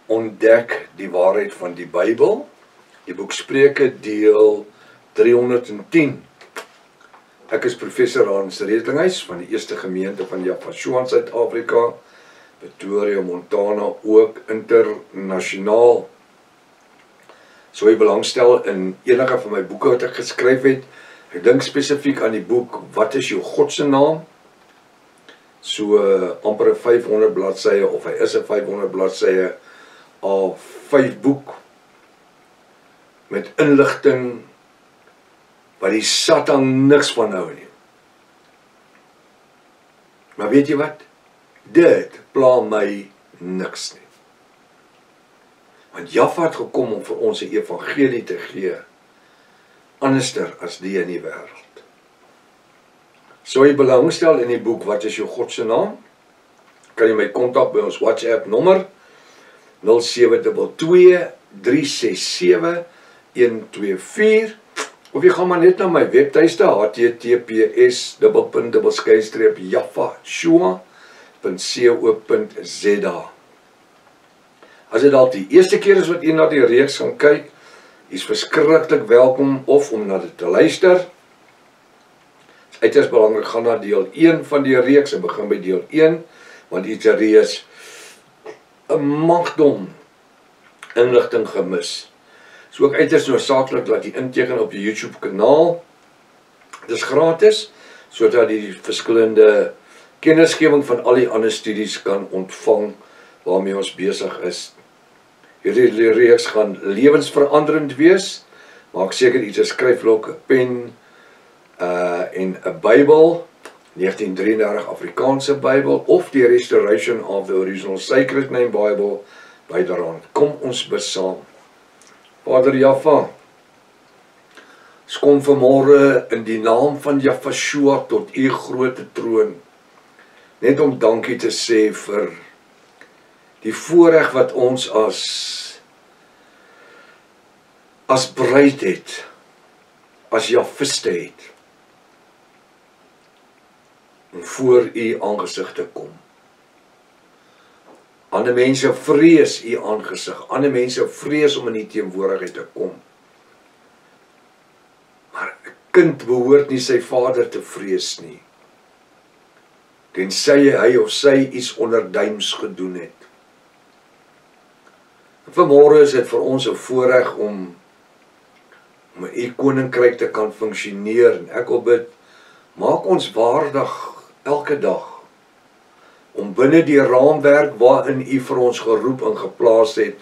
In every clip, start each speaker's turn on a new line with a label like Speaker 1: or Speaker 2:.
Speaker 1: Ontdek die waarheid van die Bybel, die boek Spreuke deel 310. Ek is professor Hans Redlinghuis van die Eerste Gemeente van Jaffa in Suid-Afrika, Pretoria, Montana, ook internasionaal. So jy belangstel in enige van my boeke wat ek geskryf het. Ek dink spesifiek aan die boek Wat is jou God se naam? So amper 500 bladsye, of hy is 'n 500 bladsye A5 boek met inligting wat die Satan niks van hou nie. Maar weet jy wat? Dit pla my niks nie. Want Jaffa het gekom om vir ons 'n evangelie te gee, anderster as die in die wêreld. So jy belangstel in die boek Wat is jou God se naam? Kan jy my kontak by ons WhatsApp nommer 0722 367 124, of jy gaan maar net na my webtuiste https://jaffashua.co.za. As dit dalk die eerste keer is wat jy na die reeks gaan kyk, is verskriklik welkom of om na dit te luister. Uiters belangrik, gaan na deel 1 van die reeks en begin by deel 1, want die reeks 'n magdom inligting gemis. So ook uiters noodsaaklik dat jy inteken op die YouTube kanaal. Dit is gratis, sodat jy die verskillende kennisgewing van al die ander studies kan ontvang waarmee ons besig is. Hierdie reeks gaan lewensveranderend wees. Maak seker iets 'n skryfblok, 'n pen en 'n Bybel, 1933 Afrikaanse Bybel of die Restoration of the Original Sacred Name Bible byderhand. Kom ons bid saam. Vader Jaffa, ons kom vanmôre in die naam van Jafashua tot u groot troon, net om dankie te sê vir die voorreg wat ons as bruid het, as Jaffiste het, om voor u aangesig te kom. Ander mense vrees u aangesig, ander mense vrees om in die teenwoordigheid te kom. Maar 'n kind behoort nie sy vader te vrees nie, tensy hy of sy iets onderduims gedoen het. Vanmôre is dit vir ons 'n voorreg om in u koninkryk te kan funksioneer, en ek wil bid, maak ons waardig elke dag om binne die raamwerk waarin u vir ons geroep en geplaas het,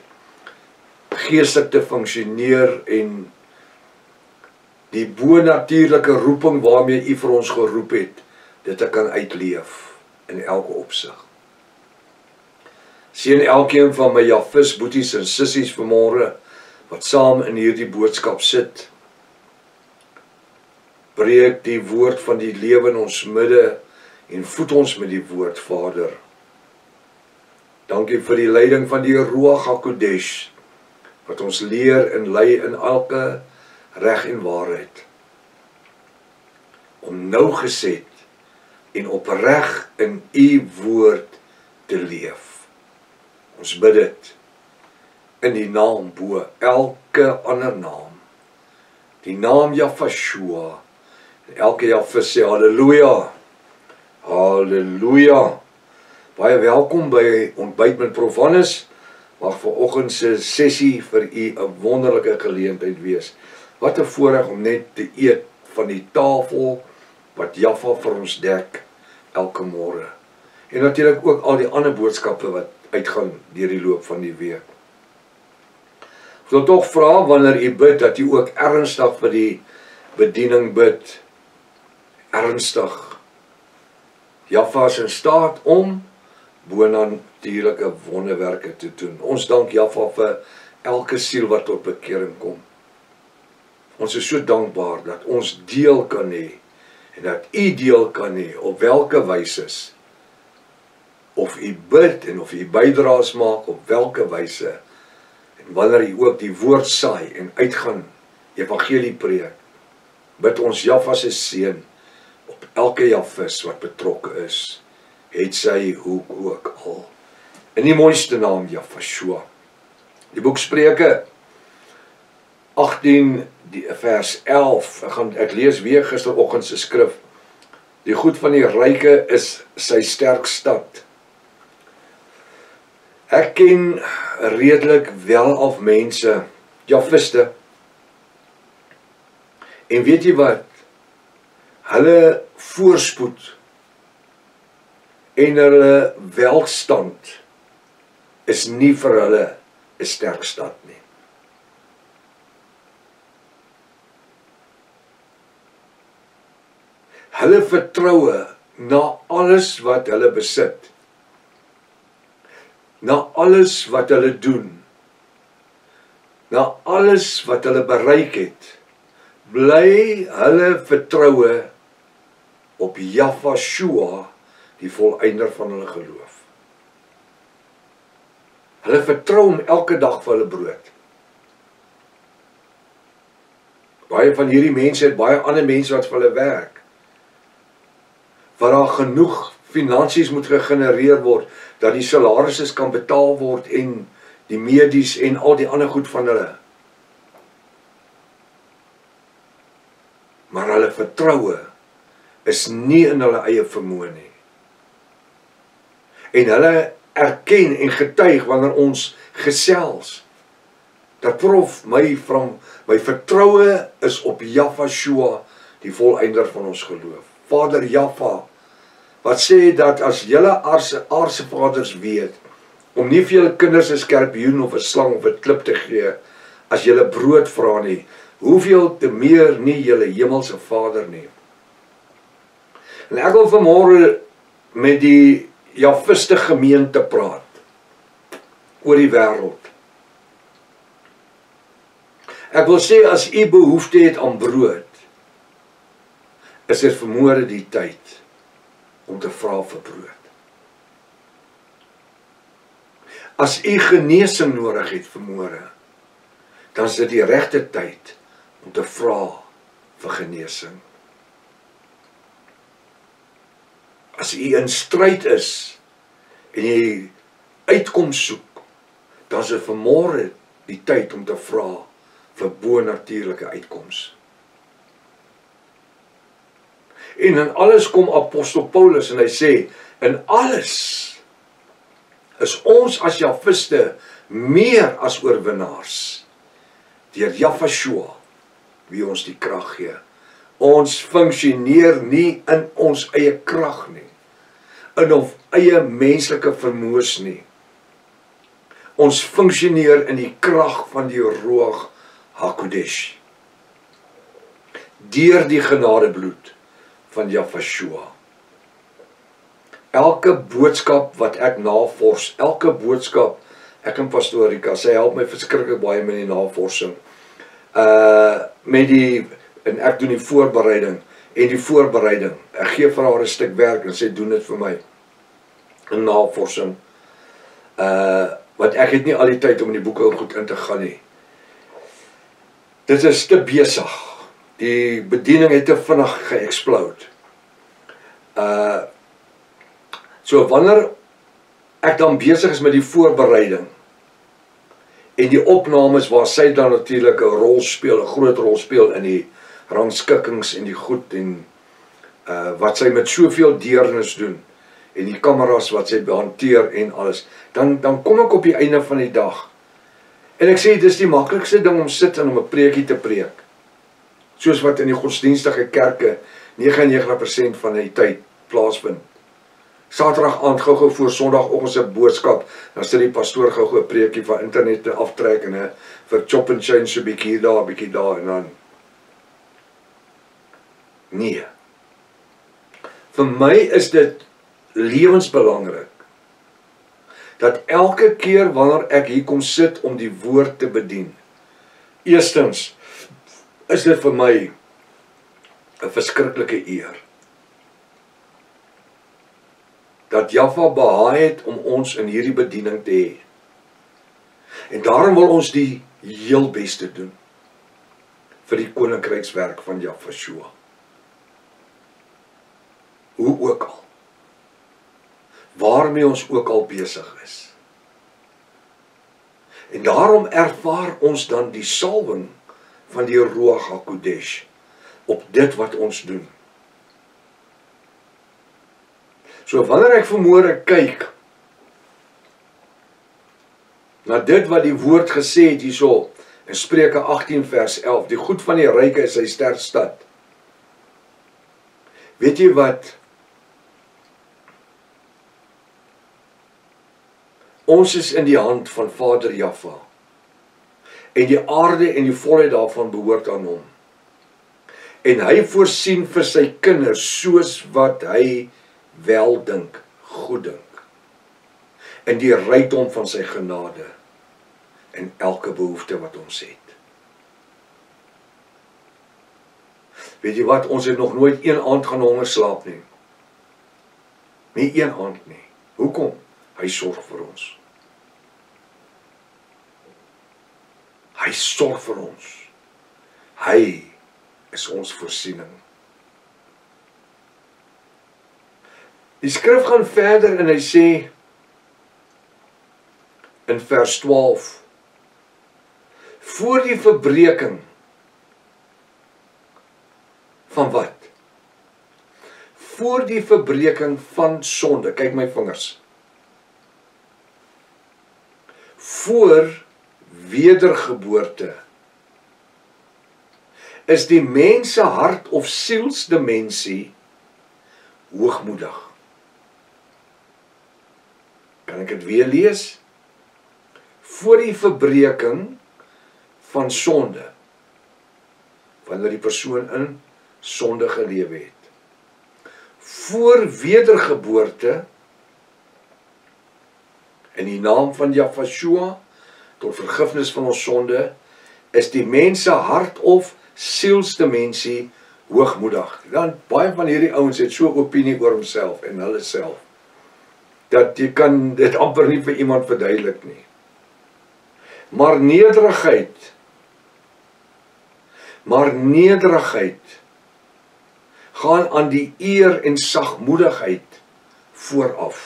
Speaker 1: geestelik te funksioneer en die bonatuurlike roeping waarmee u vir ons geroep het, dit te kan uitleef in elke opsig. Seën elkeen van my Jaffis, boeties en sissies vanmôre wat saam in hierdie boodskap sit. Breek die woord van die lewe in ons midde en voed ons met die woord, Vader. Dankie vir die leiding van die Ruach HaKodesh, wat ons leer en lei in elke reg en waarheid, om nougeset en opreg in u woord te leef. Ons bid dit in die naam bo elke ander naam, die naam Jafashua, en elke Jaffis sê halleluja. Halleluja. Baie welkom by Ontbyt met Prof Hannes. Mag vanoggend se sessie vir u 'n wonderlike geleentheid wees. Wat 'n voorreg om net te eet van die tafel wat Jaffa vir ons dek elke môre. En natuurlik ook al die ander boodskappe wat uitgaan deur die loop van die week. Ek wil tog vra wanneer u bid dat u ook ernstig vir die bediening bid. Ernstig. Jaffa is in staat om bonatuurlike wonderwerke te doen. Ons dank Jaffa vir elke siel wat tot bekering kom. Ons is so dankbaar dat ons deel kan hê en dat u deel kan hê op welke wyse, of u bid en of u bydraes maak op welke wyse, en wanneer u ook die woord saai en uitgaan evangelie preek, bid ons Jaffa se seën op elke Jaffis wat betrokke is, het sy hoe ook al. In die mooiste naam Jafashua. Die boek Spreuke 18 vers 11, ek lees weer gisteroggend se skrif. Die goed van die ryke is sy sterk stad. Ek ken redelik wel af mense, Jafiste. En weet jy wat? Hulle voorspoed en hulle welstand is nie vir hulle 'n sterk stad nie. Hulle vertroue na alles wat hulle besit, na alles wat hulle doen, na alles wat hulle bereik het, bly hulle vertroue op Jahwe, die volëinder van hulle geloof. Hulle vertrou hom elke dag vir hulle brood. Baie van hierdie mense het baie ander mense wat vir hulle werk, waar daar genoeg finansies moet gegenereer word, dat die salarisse kan betaal word en die medies en al die ander goed van hulle. Maar hulle vertroue is nie in hulle eie vermoë nie. En hulle erken en getuig wanneer ons gesels, dat prof my vertroue is op Jahwe, die volëinder van ons geloof. Vader Jahwe, wat sê dat as julle aardse vaders weet, om nie vir julle kinders 'n skorpioen of 'n slang of 'n klip te gee, as julle brood vra nie, hoeveel te meer nie julle hemelse Vader nie. En ek wil vanmôre met die Jafiste gemeente praat, oor die wêreld. Ek wil sê, as u behoefte het aan brood, is dit vanmôre die tyd om te vra vir brood. As u genesing nodig het vanmôre, dan is dit die regte tyd om te vra vir genesing. As u in stryd is en jy uitkoms soek, dan is dit vanmôre die tyd om te vra vir bonatuurlike uitkoms. En in alles kom apostel Paulus en hy sê, in alles is ons as Jafiste meer as oorwinnaars, deur Jahwe, wie ons die krag gee. Ons funksioneer nie in ons eie krag nie, in ons eie menslike vermoëns nie. Ons funksioneer in die krag van die Ruach HaKodesh, deur die genadebloed van Jahwe. Elke boodskap wat ek navors, elke boodskap, ek en Pastoor Rika, sy help my verskriklik baie met die navorsing. En ek doen die voorbereiding en die voorbereiding. Ek gee vir haar 'n stuk werk en sy doen dit vir my. In navorsing. Want ek het nie al die tyd om in die boeke goed in te gaan nie. Dit is te besig. Die bediening het te vinnig geëxplode. So wanneer ek dan besig is met die voorbereiding en die opnames waar sy dan natuurlik 'n rol speel, 'n groot rol speel in die rangskikkings en die goed en wat sy met soveel deernis doen en die kameras wat sy behanteer en alles, dan kom ek op die einde van die dag en ek sê, dis die maklikste ding om sit en om 'n preekie te preek, soos wat in die godsdienstige kerke 99% van die tyd plaasvind. Saterdag aand gou voor Sondagoggend se boodskap, dan sit die pastoor gou 'n preekie van internet te aftrek en vir chop and change so 'n bietjie daar en dan. Nee. Vir my is dit lewensbelangrik dat elke keer wanneer ek hier kom sit om die woord te bedien, eerstens is dit vir my 'n verskriklike eer dat Jahwe behaag het om ons in hierdie bediening te hê. En daarom wil ons die heel beste doen vir die koninkrykswerk van Jahwe. Hoe ook al. Waarmee ons ook al besig is. En daarom ervaar ons dan die salwing van die Ruach HaKodesh op dit wat ons doen. So wanneer ek vanmôre kyk na dit wat die woord gesê het hierso in Spreuke 18 vers 11, die goed van die ryke is sy sterk stad. Weet jy wat? Ons is in die hand van Vader Jahwe. En die aarde en die volheid daarvan behoort aan hom. En hy voorsien vir sy kinders soos wat hy wel dink, goed dink. In die rykdom van sy genade en elke behoefte wat ons het. Weet jy wat, ons het nog nooit een aand gaan honger slaap nie. Nie een aand nie. Hoekom? Hy sorg vir ons. Hy sorg vir ons. Hy is ons voorsiening. Die skrif gaan verder en hy sê in vers 12, voor die verbreeking van wat? Voor die verbreeking van sonde, kyk my vingers. Voor wedergeboorte is die mens se hart of sielsdimensie hoogmoedig. Kan ek dit weer lees? Voor die verbreeking van sonde, wanneer die persoon in sonde gelewe het. Voor wedergeboorte, in die naam van Jahwe, tot vergifnis van ons sonde, is die mens se hart of sielsdimensie hoogmoedig. Dan baie van hierdie ouens het so opinie oor homself en hulle self, dat jy kan dit amper nie vir iemand verduidelik nie. Maar nederigheid gaan aan die eer en sagmoedigheid vooraf.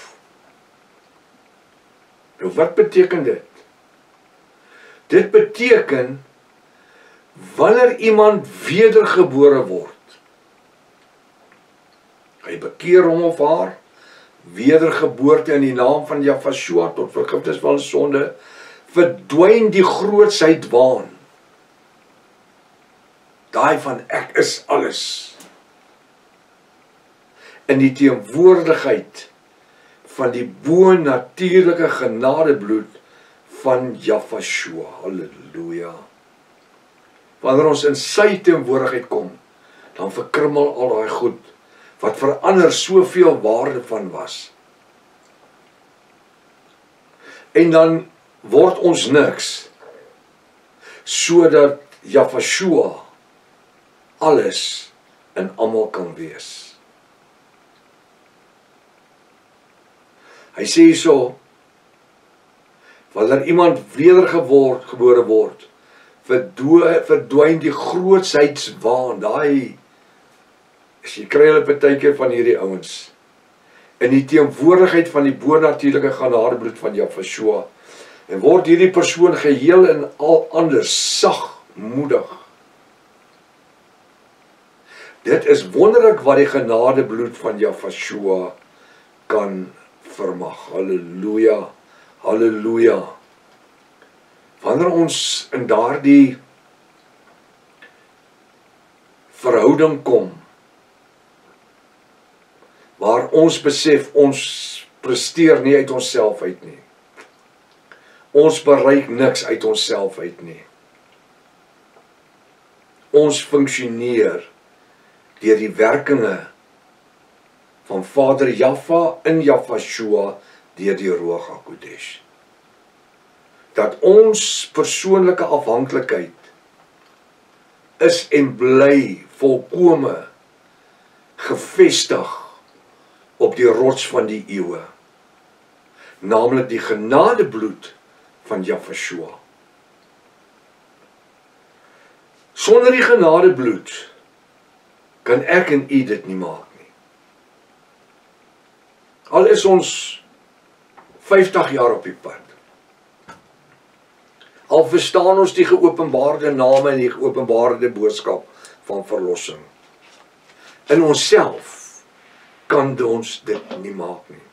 Speaker 1: Nou wat beteken dit? Dit beteken, wanneer iemand wedergebore word, hy bekeer hom of haar, wedergeboorte in die naam van Jahwe tot vergifnis van sonde, verdwyn die grootsheid waan. Daai van ek is alles. In die teenwoordigheid van die bo-natuurlike genadebloed van Jahwe. Halleluja. Wanneer ons in sy teenwoordigheid kom, dan verkrummel al daai goed wat verander soveel waarde van was. En dan word ons niks, sodat Jahwe alles in almal kan wees. Hy sê so, wanneer iemand wedergebore word, verdwyn die grootsheidswaan, daai, as jy kry hulle partykeer van hierdie ouens, in die teenwoordigheid van die bo-natuurlike genadebloed van Jahwe, en word hierdie persoon geheel en al anders sagmoedig. Dit is wonderlik wat die genadebloed van Jahwe kan vermag. Halleluja, halleluja. Wanneer ons in daardie verhouding kom, waar ons besef, ons presteer nie uit onsself uit nie. Ons bereik niks uit onsself uit nie. Ons funksioneer deur die werkinge van Vader Jahwe in Jahwe deur die Ruach HaKodesh. Dat ons persoonlike afhanklikheid is en bly volkome gefestig op die rots van die eeue, naamlik die genadebloed van Jahwe. Sonder die genadebloed kan ek en u dit nie maak nie. Al is ons 50 jaar op die pad. Al verstaan ons die geopenbaarde name en die geopenbaarde boodskap van verlossing. In onsself kan ons dit nie maak nie.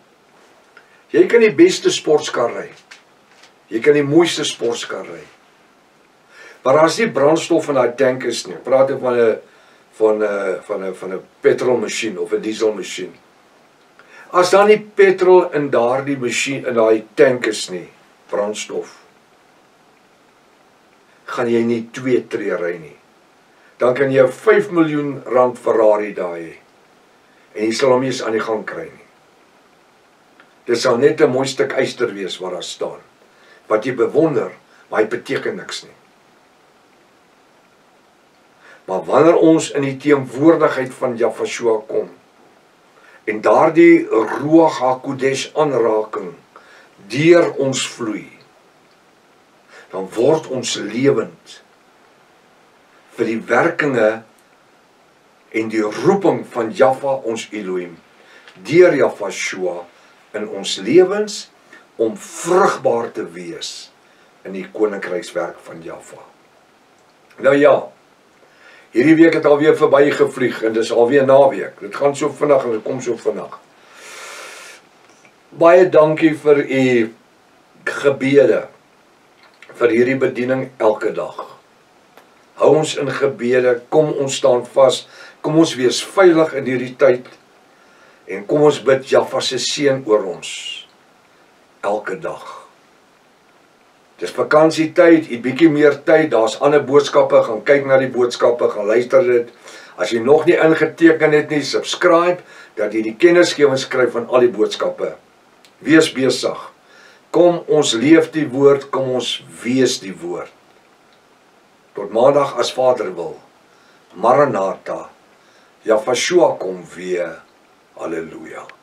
Speaker 1: Jy kan die beste sportskar ry. Jy kan die mooiste sportskar ry. Maar as die brandstof in daai tank is nie, praat ek van 'n petrolmasjien of 'n dieselmasjien. As dan nie petrol in daardie masjien in daai tank is nie, brandstof, gaan jy nie 2 tree ry nie. Dan kan jy 'n 5 miljoen rand Ferrari daai hê. En jy sal hom nie eens aan die gang kry nie. Dit sal net 'n mooi stuk yster wees wat daar staan. Wat jy bewonder, maar hy beteken niks nie. Maar wanneer ons in die teenwoordigheid van Jahweh kom, en daardie Ruach HaKodesh aanraking deur ons vloei, dan word ons lewend vir die werkinge en die roeping van Jahweh ons Elohim, deur Jahweh in ons lewens, om vrugbaar te wees in die koninkrykswerk van Jahweh. Nou ja, hierdie week het alweer verby gevlieg en dis alweer naweek. Dit gaan so vinnig en dit kom so vinnig. Baie dankie vir u gebede vir hierdie bediening elke dag. Hou ons in gebede, kom ons staan vas, kom ons wees veilig in hierdie tyd en kom ons bid Jahweh se seën oor ons elke dag. Dis vakansietyd, jy bietjie meer tyd, daar's ander boodskappe, gaan kyk na die boodskappe, gaan luister dit. As jy nog nie ingeteken het nie, subscribe, dat jy die kennisgewing skryf van al die boodskappe. Wees besig. Kom ons leef die woord, kom ons wees die woord. Tot maandag as Vader wil. Maranatha. Jahweh kom weer. Halleluja.